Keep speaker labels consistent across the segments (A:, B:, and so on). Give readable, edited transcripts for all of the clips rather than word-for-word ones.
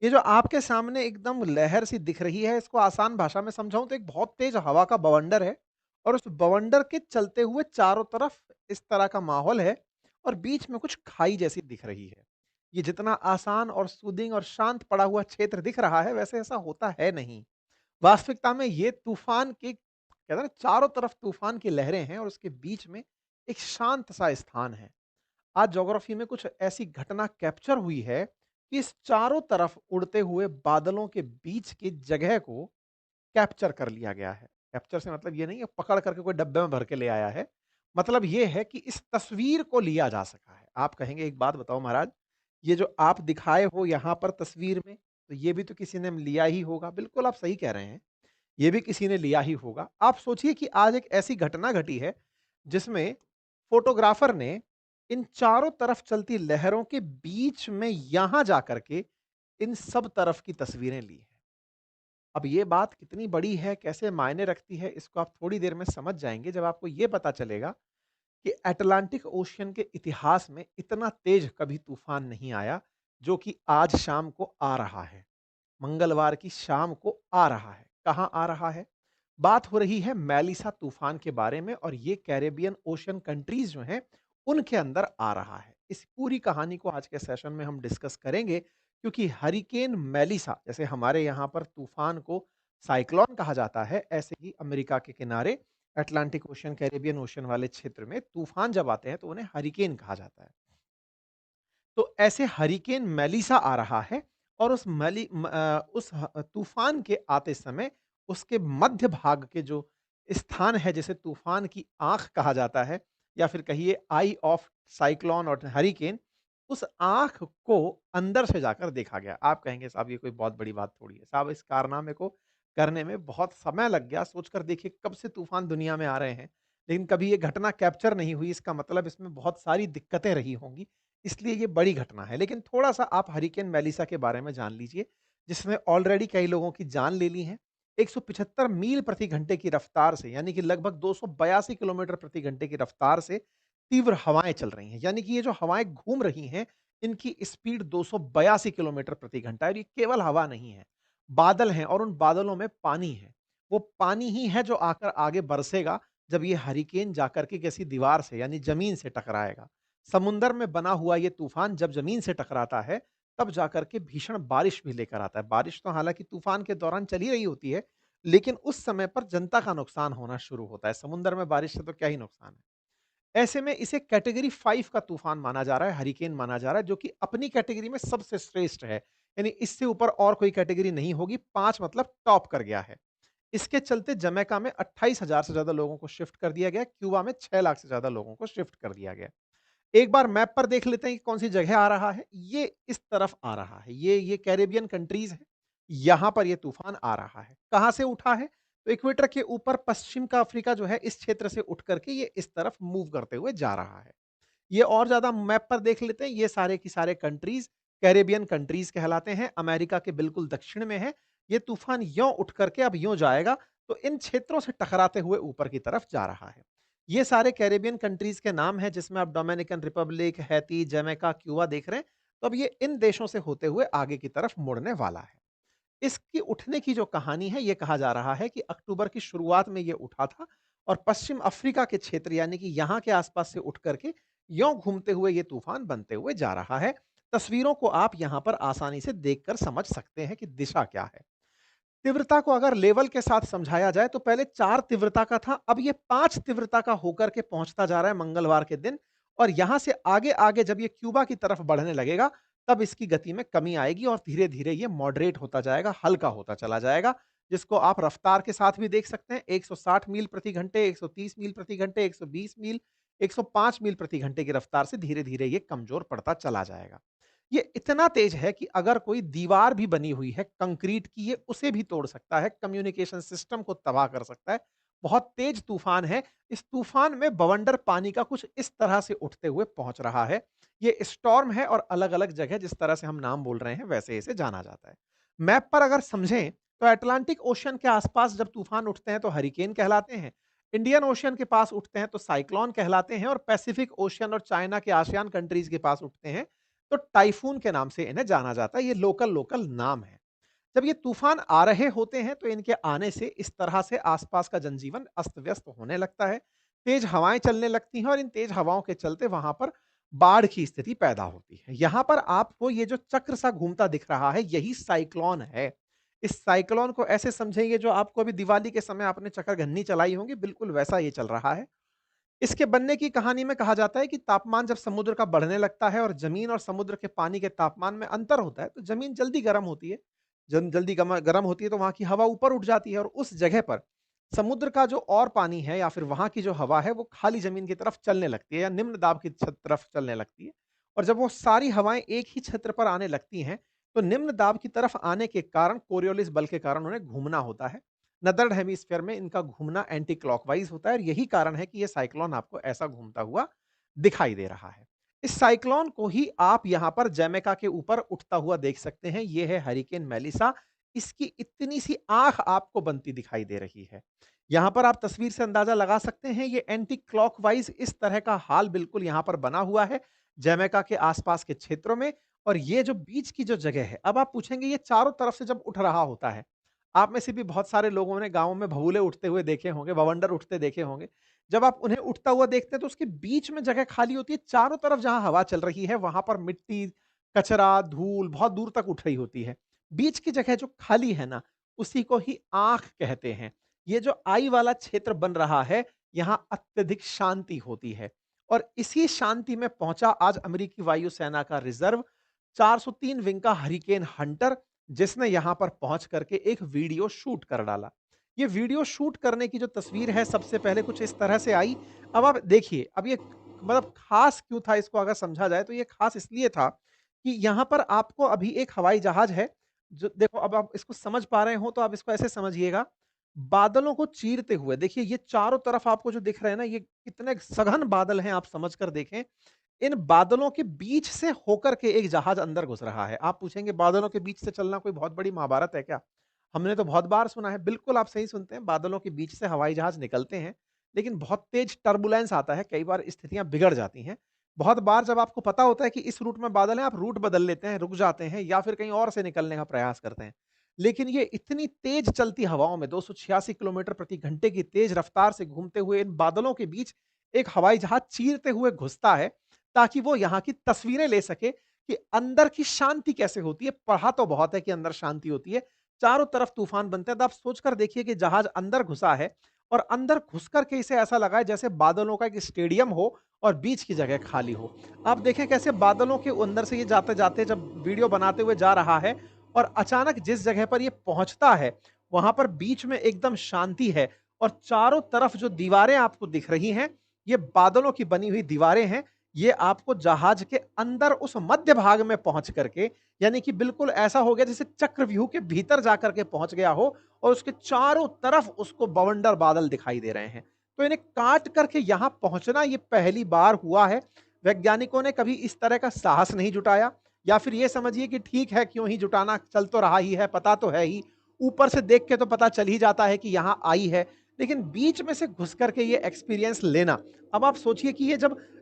A: ये जो आपके सामने एकदम लहर सी दिख रही है, इसको आसान भाषा में समझाऊँ तो एक बहुत तेज़ हवा का बवंडर है और उस बवंडर के चलते हुए चारों तरफ इस तरह का माहौल है और बीच में कुछ खाई जैसी दिख रही है। ये जितना आसान और सूदिंग और शांत पड़ा हुआ क्षेत्र दिख रहा है, वैसे ऐसा होता है नहीं। वास्तविकता में ये तूफ़ान के कहते हैं ना चारों तरफ तूफ़ान की लहरें हैं और उसके बीच में एक शांत सा स्थान है। आज ज्योग्राफी में कुछ ऐसी घटना कैप्चर हुई है कि इस चारों तरफ उड़ते हुए बादलों के बीच की जगह को कैप्चर कर लिया गया है। कैप्चर से मतलब ये नहीं है पकड़ करके कोई डब्बे में भर के ले आया है। मतलब ये है कि इस तस्वीर को लिया जा सका है। आप कहेंगे एक बात बताओ महाराज, ये जो आप दिखाए हो यहाँ पर तस्वीर में, तो ये भी तो किसी ने लिया ही होगा। बिल्कुल आप सही कह रहे हैं। ये भी किसी ने लिया ही होगा। आप सोचिए कि आज एक ऐसी घटना घटी है, जिसमें फ़ोटोग्राफ़र ने इन चारों तरफ चलती लहरों के बीच में यहाँ जाकर के इन सब तरफ की तस्वीरें ली हैं। अब ये बात कितनी बड़ी है, कैसे मायने रखती है, इसको आप थोड़ी देर में समझ जाएँगे जब आपको ये पता चलेगा कि अटलांटिक ओशियन के इतिहास में इतना तेज़ कभी तूफ़ान नहीं आया, जो कि आज शाम को आ रहा है। मंगलवार की शाम को आ रहा है। कहाँ आ रहा है? बात हो रही है मेलिसा तूफान के बारे में और ये कैरेबियन ओशन कंट्रीज़ जो हैं, उनके अंदर आ रहा है। इस पूरी कहानी को आज के सेशन में हम डिस्कस करेंगे क्योंकि हरिकेन मेलिसा जैसे हमारे यहाँ पर तूफान को साइक्लोन कहा जाता है, ऐसे ही अमेरिका के किनारे अटलांटिक ओशन, कैरेबियन ओशन वाले क्षेत्र में तूफान जब आते हैं तो उन्हें हरिकेन कहा जाता है। तो ऐसे हरिकेन मेलिसा आ रहा है और उस तूफान के आते समय उसके मध्य भाग के जो स्थान है जिसे तूफान की आँख कहा जाता है या फिर कहिए आई ऑफ साइक्लोन और हरिकेन, उस आँख को अंदर से जाकर देखा गया। आप कहेंगे साहब ये कोई बहुत बड़ी बात थोड़ी है। साहब इस कारनामे को करने में बहुत समय लग गया। सोचकर देखिए कब से तूफान दुनिया में आ रहे हैं, लेकिन कभी ये घटना कैप्चर नहीं हुई, इसका मतलब इसमें बहुत सारी दिक्कतें रही होंगी। इसलिए ये बड़ी घटना है। लेकिन थोड़ा-सा आप हरिकेन मेलिसा के बारे में जान लीजिए, जिसने ऑलरेडी कई लोगों की जान ले ली है। 175 मील प्रति घंटे की रफ्तार से यानी कि लगभग 282 किलोमीटर प्रति घंटे की रफ्तार से तीव्र हवाएँ चल रही हैं। यानी कि ये जो हवाएँ घूम रही हैं, इनकी स्पीड 282 किलोमीटर प्रति घंटा है और ये केवल हवा नहीं है। बादल हैं और उन बादलों में पानी है। वो पानी ही है जो आकर आगे बरसेगा, जब ये हरिकेन जाकर के किसी दीवार से यानी ज़मीन से टकराएगा। समुंदर में बना हुआ ये तूफान जब ज़मीन से टकराता है, तब जाकर के भीषण बारिश भी लेकर आता है। बारिश तो हालाँकि तूफान के दौरान चली रही होती है, लेकिन उस समय पर जनता का नुकसान होना शुरू होता है। समुद्र में बारिश से तो क्या ही नुकसान है। ऐसे में इसे कैटेगरी 5 का तूफान माना जा रहा है, हरिकेन माना जा रहा है, जो कि अपनी कैटेगरी में सबसे श्रेष्ठ है। यानी इससे ऊपर और कोई कैटेगरी नहीं होगी, 5 मतलब टॉप कर गया है। इसके चलते जमैका में 28,000 से ज़्यादा लोगों को शिफ्ट कर दिया गया, क्यूबा में 6 लाख से ज़्यादा लोगों को शिफ्ट कर दिया गया। एक बार मैप पर देख लेते हैं कि कौन-सी जगह आ रहा है। ये इस तरफ आ रहा है। ये कैरेबियन कंट्रीज़ हैं। यहाँ पर ये तूफ़ान आ रहा है। कहाँ से उठा है? तो इक्वेटर के ऊपर पश्चिम का अफ्रीका जो है इस क्षेत्र से उठ कर के ये इस तरफ मूव करते हुए जा रहा है। ये और ज़्यादा मैप पर देख लेते हैं, ये सारे की सारे कंट्रीज़ कैरेबियन कंट्रीज़ कहलाते हैं, अमेरिका के बिल्कुल दक्षिण में है। ये तूफ़ान यों उठ करके अब यों जाएगा, तो इन क्षेत्रों से टकराते हुए ऊपर की तरफ जा रहा है। ये सारे कैरेबियन कंट्रीज़ के नाम हैं, जिसमें आप Dominican Republic, Haiti, Jamaica, Cuba देख रहे हैं। तो अब ये इन देशों से होते हुए आगे की तरफ मुड़ने वाला है। इसकी उठने की जो कहानी है, ये कहा जा रहा है कि अक्टूबर की शुरुआत में ये उठा था और पश्चिम अफ्रीका के क्षेत्र यानी कि यहाँ के आसपास से उठ करके यों घूमते हुए ये तूफान बनते हुए जा रहा है। तस्वीरों को आप यहाँ पर आसानी से देखकर समझ सकते हैं कि दिशा क्या है। तीव्रता को अगर लेवल के साथ समझाया जाए तो पहले 4 तीव्रता का था, अब ये 5 तीव्रता का होकर के पहुँचता जा रहा है मंगलवार के दिन और यहाँ से आगे-आगे जब ये क्यूबा की तरफ बढ़ने लगेगा, तब इसकी गति में कमी आएगी और धीरे-धीरे ये मॉडरेट होता जाएगा, हल्का होता चला जाएगा, जिसको आप रफ्तार के साथ भी देख सकते हैं 160 मील प्रति घंटे, 130 मील प्रति घंटे, 120 मील, 105 मील प्रति घंटे की रफ्तार से धीरे-धीरे ये कमज़ोर पड़ता चला जाएगा। ये इतना तेज है कि अगर कोई दीवार भी बनी हुई है कंक्रीट की, ये उसे भी तोड़ सकता है, कम्युनिकेशन सिस्टम को तबाह कर सकता है। बहुत तेज तूफान है। इस तूफान में बवंडर पानी का कुछ इस तरह से उठते हुए पहुंच रहा है। ये स्टॉर्म है और अलग-अलग जगह जिस तरह से हम नाम बोल रहे हैं वैसे इसे जाना जाता है। मैप पर अगर समझें तो अटलांटिक ओशन के आसपास जब तूफान उठते हैं तो हरिकेन कहलाते हैं। इंडियन ओशन के पास उठते हैं तो साइक्लोन कहलाते हैं और पैसिफिक ओशन और चाइना के आसियान कंट्रीज के पास उठते हैं तो टाइफून के नाम से इन्हें जाना जाता है, ये लोकल लोकल नाम है। जब ये तूफान आ रहे होते हैं तो इनके आने से इस तरह से आसपास का जनजीवन अस्त-व्यस्त होने लगता है। तेज हवाएँ चलने लगती हैं और इन तेज हवाओं के चलते वहाँ पर बाढ़ की स्थिति पैदा होती है। यहाँ पर आपको ये जो चक्र सा घूमता दिख रहा है, यही साइक्लोन है। इस साइक्लोन को ऐसे समझिए जो आपको अभी दिवाली के समय आपने चक्करघन्नी चलाई होंगी, बिल्कुल वैसा ये चल रहा है। इसके बनने की कहानी में कहा जाता है कि तापमान जब समुद्र का बढ़ने लगता है और जमीन और समुद्र के पानी के तापमान में अंतर होता है, तो जमीन जल्दी गर्म होती है। जल्दी गर्म होती है तो वहां की हवा ऊपर उठ जाती है और उस जगह पर समुद्र का जो और पानी है या फिर वहां की जो हवा है वो खाली जमीन की तरफ चलने लगती है या निम्न दाब की तरफ चलने लगती है। और जब वो सारी हवाएं एक ही क्षेत्र पर आने लगती हैं तो निम्न दाब की तरफ आने के कारण कोरियोलिस बल के कारण उन्हें घूमना होता है। नदर्न हेमिस्फीयर में इनका घूमना एंटी क्लॉकवाइज होता है और यही कारण है कि ये साइक्लोन आपको ऐसा घूमता हुआ दिखाई दे रहा है। इस साइक्लोन को ही आप यहाँ पर जैमेका के ऊपर उठता हुआ देख सकते हैं। ये है हरिकेन मेलिसा। इसकी इतनी सी आँख आपको बनती दिखाई दे रही है। यहाँ पर आप तस्वीर से अंदाज़ा लगा सकते हैं ये एंटी क्लॉकवाइज इस तरह का हाल बिल्कुल यहाँ पर बना हुआ है, जैमेका के आस-पास के क्षेत्रों में। और ये जो बीच की जो जगह है, अब आप पूछेंगे ये चारों तरफ से जब उठ रहा होता है, आप में से भी बहुत सारे लोगों ने गाँव में भगुले उठते हुए देखे होंगे, बवंडर उठते देखे होंगे। जब आप उन्हें उठता हुआ देखते हैं तो उसके बीच में जगह खाली होती है, चारों तरफ जहाँ हवा चल रही है वहाँ पर मिट्टी, कचरा, धूल बहुत दूर तक उठ रही होती है। बीच की जगह जो खाली है ना, उसी को ही आँख कहते हैं। ये जो आई वाला क्षेत्र बन रहा है, यहाँ अत्यधिक शांति होती है और इसी शांति में पहुँचा आज अमेरिकी वायुसेना का रिज़र्व 403 विंग का हरिकेन हंटर, जिसने यहाँ पर पहुँच करके एक वीडियो शूट कर डाला। ये वीडियो शूट करने की जो तस्वीर है सबसे पहले कुछ इस तरह से आई। अब आप देखिए, अब ये मतलब ख़ास क्यों था इसको अगर समझा जाए तो ये ख़ास इसलिए था कि यहाँ पर आपको अभी एक हवाई जहाज़ है, जो देखो अब आप इसको समझ पा रहे हो तो आप इसको ऐसे समझिएगा, बादलों को चीरते हुए देखिए ये चारों तरफ आपको जो दिख रहे हैं ना, ये कितने सघन बादल हैं आप समझ कर देखें। इन बादलों के बीच से होकर के एक जहाज अंदर घुस रहा है। आप पूछेंगे बादलों के बीच से चलना कोई बहुत बड़ी महाभारत है क्या? हमने तो बहुत बार सुना है। बिल्कुल आप सही सुनते हैं, बादलों के बीच से हवाई जहाज निकलते हैं, लेकिन बहुत तेज टर्बुलेंस आता है, कई बार स्थितियाँ बिगड़ जाती हैं। बहुत बार जब आपको पता होता है कि इस रूट में बादल हैं, आप रूट बदल लेते हैं, रुक जाते हैं या फिर कहीं और से निकलने का प्रयास करते हैं। लेकिन ये इतनी तेज चलती हवाओं में 286 किलोमीटर प्रति घंटे की तेज रफ्तार से घूमते हुए इन बादलों के बीच एक हवाई जहाज चीरते हुए घुसता है, ताकि वो यहाँ की तस्वीरें ले सके कि अंदर की शांति कैसे होती है। पढ़ा तो बहुत है कि अंदर शांति होती है, चारों तरफ तूफान बनते हैं, तो आप सोचकर देखिए कि जहाज अंदर घुसा है और अंदर घुस कर के इसे ऐसा लगा है जैसे बादलों का एक स्टेडियम हो और बीच की जगह खाली हो। आप देखें कैसे बादलों के अंदर से ये जाते-जाते जब वीडियो बनाते हुए जा रहा है और अचानक जिस जगह पर ये पहुँचता है, वहाँ पर बीच में एकदम शांति है और चारों तरफ जो दीवारें आपको दिख रही हैं, ये बादलों की बनी हुई दीवारें हैं। ये आपको जहाज के अंदर उस मध्य भाग में पहुँच करके, यानी कि बिल्कुल ऐसा हो गया जैसे चक्रव्यूह के भीतर जाकर के पहुँच गया हो और उसके चारों तरफ उसको बवंडर बादल दिखाई दे रहे हैं। तो इन्हें काट करके यहाँ पहुँचना ये पहली बार हुआ है। वैज्ञानिकों ने कभी इस तरह का साहस नहीं जुटाया, या फिर ये समझिए कि ठीक है क्यों ही जुटाना, चल तो रहा ही है, पता तो है ही। ऊपर से देख के तो पता चल ही जाता है कि यहाँ आई है, लेकिन बीच में से घुस करके ये एक्सपीरियंस लेना। अब आप सोचिए कि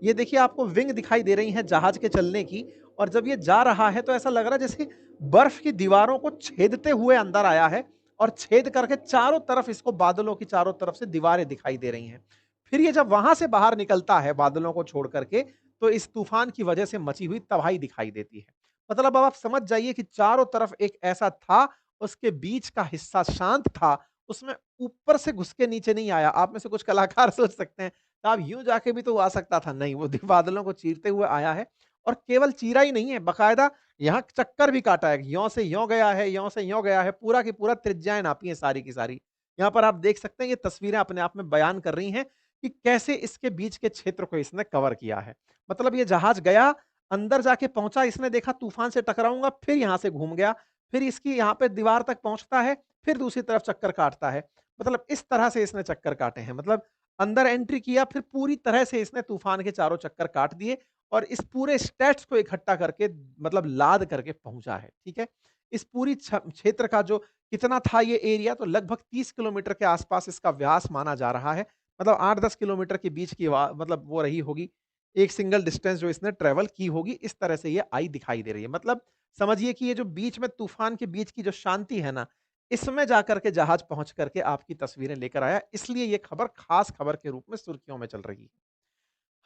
A: ये देखिए आपको विंग दिखाई दे रही हैं जहाज के चलने की, और जब ये जा रहा है तो ऐसा लग रहा है जैसे बर्फ की दीवारों को छेदते हुए अंदर आया है और छेद करके चारों तरफ इसको बादलों की चारों तरफ से दीवारें दिखाई दे रही हैं। फिर ये जब वहां से बाहर निकलता है बादलों को छोड़ करके, तो इस तूफान की वजह से मची हुई तबाही दिखाई देती है। मतलब अब आप समझ जाइए कि चारों तरफ एक ऐसा था, उसके बीच का हिस्सा शांत था, उसमें ऊपर से घुस के नीचे नहीं आया। आप में से कुछ कलाकार सोच सकते हैं, तो आप यूँ जाके भी तो आ सकता था, नहीं वो बादलों को चीरते हुए आया है और केवल चीरा ही नहीं है, बाकायदा यहाँ चक्कर भी काटा है, यों से यों गया है, यों से यों गया है, पूरा की पूरा त्रिज्याएँ नापी हैं सारी की सारी। यहाँ पर आप देख सकते हैं ये तस्वीरें अपने आप में बयान कर रही हैं कि कैसे इसके बीच के क्षेत्र को इसने कवर किया है। मतलब ये जहाज गया, अंदर जाके पहुँचा, इसने देखा तूफान से टकराऊँगा, फिर यहाँ से घूम गया, फिर इसकी यहाँ पे दीवार तक पहुँचता है, फिर दूसरी तरफ चक्कर काटता है। मतलब इस तरह से इसने चक्कर काटे हैं। मतलब अंदर एंट्री किया, फिर पूरी तरह से इसने तूफान के चारों चक्कर काट दिए और इस पूरे स्टैट्स को इकट्ठा करके मतलब लाद करके पहुँचा है, ठीक है? इस पूरी क्षेत्र का जो कितना था ये एरिया, तो लगभग 30 किलोमीटर के आसपास इसका व्यास माना जा रहा है। मतलब 8-10 किलोमीटर के बीच की मतलब वो रही होगी। एक सिंगल डिस्टेंस जो इसने ट्रैवल की होगी, इस तरह से ये आई दिखाई दे रही है। मतलब समझिए कि ये जो बीच में तूफ़ान के बीच की जो शांति है ना, इसमें जाकर के जहाज़ पहुँच कर के आपकी तस्वीरें लेकर आया, इसलिए ये खबर ख़ास खबर के रूप में सुर्खियों में चल रही है।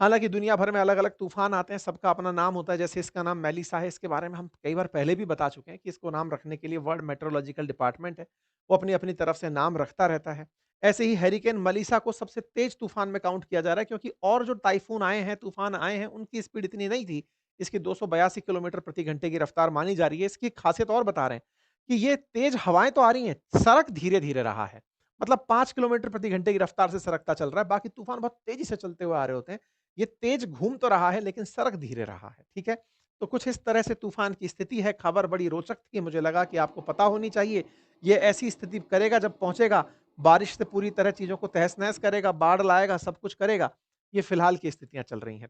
A: हालाँकि दुनिया भर में अलग-अलग तूफ़ान आते हैं, सबका अपना नाम होता है, जैसे इसका नाम मेलिसा है, इसके बारे में हम कई बार पहले भी बता चुके हैं कि इसको नाम रखने के लिए वर्ल्ड मेट्रोलॉजिकल डिपार्टमेंट है, वो अपनी-अपनी तरफ से नाम रखता रहता है। ऐसे ही हैरिकेन मलीसा को सबसे तेज़ तूफ़ान में काउंट किया जा रहा है क्योंकि और जो टाइफ़ून आए हैं, तूफ़ान आए हैं, उनकी स्पीड इतनी नहीं थी। इसकी 282 किलोमीटर प्रति घंटे की रफ़्तार मानी जा रही है। इसकी ख़ासियत और बता रहे हैं कि ये तेज़ हवाएँ तो आ रही हैं, सरक धीरे-धीरे रहा है। मतलब 5 किलोमीटर प्रति घंटे की रफ़्तार से सरकता चल रहा है, बाकी तूफ़ान बहुत तेज़ी से चलते हुए आ रहे होते हैं। ये तेज घूम तो रहा है लेकिन सरक धीरे रहा है, ठीक है? तो कुछ इस तरह से तूफ़ान की स्थिति है, खबर बड़ी रोचक थी, मुझे लगा कि आपको पता होनी चाहिए। ये ऐसी स्थिति करेगा जब पहुँचेगा, बारिश से पूरी तरह चीज़ों को तहस-नहस करेगा, बाढ़ लाएगा, सब कुछ करेगा। ये फ़िलहाल की स्थितियाँ चल रही हैं।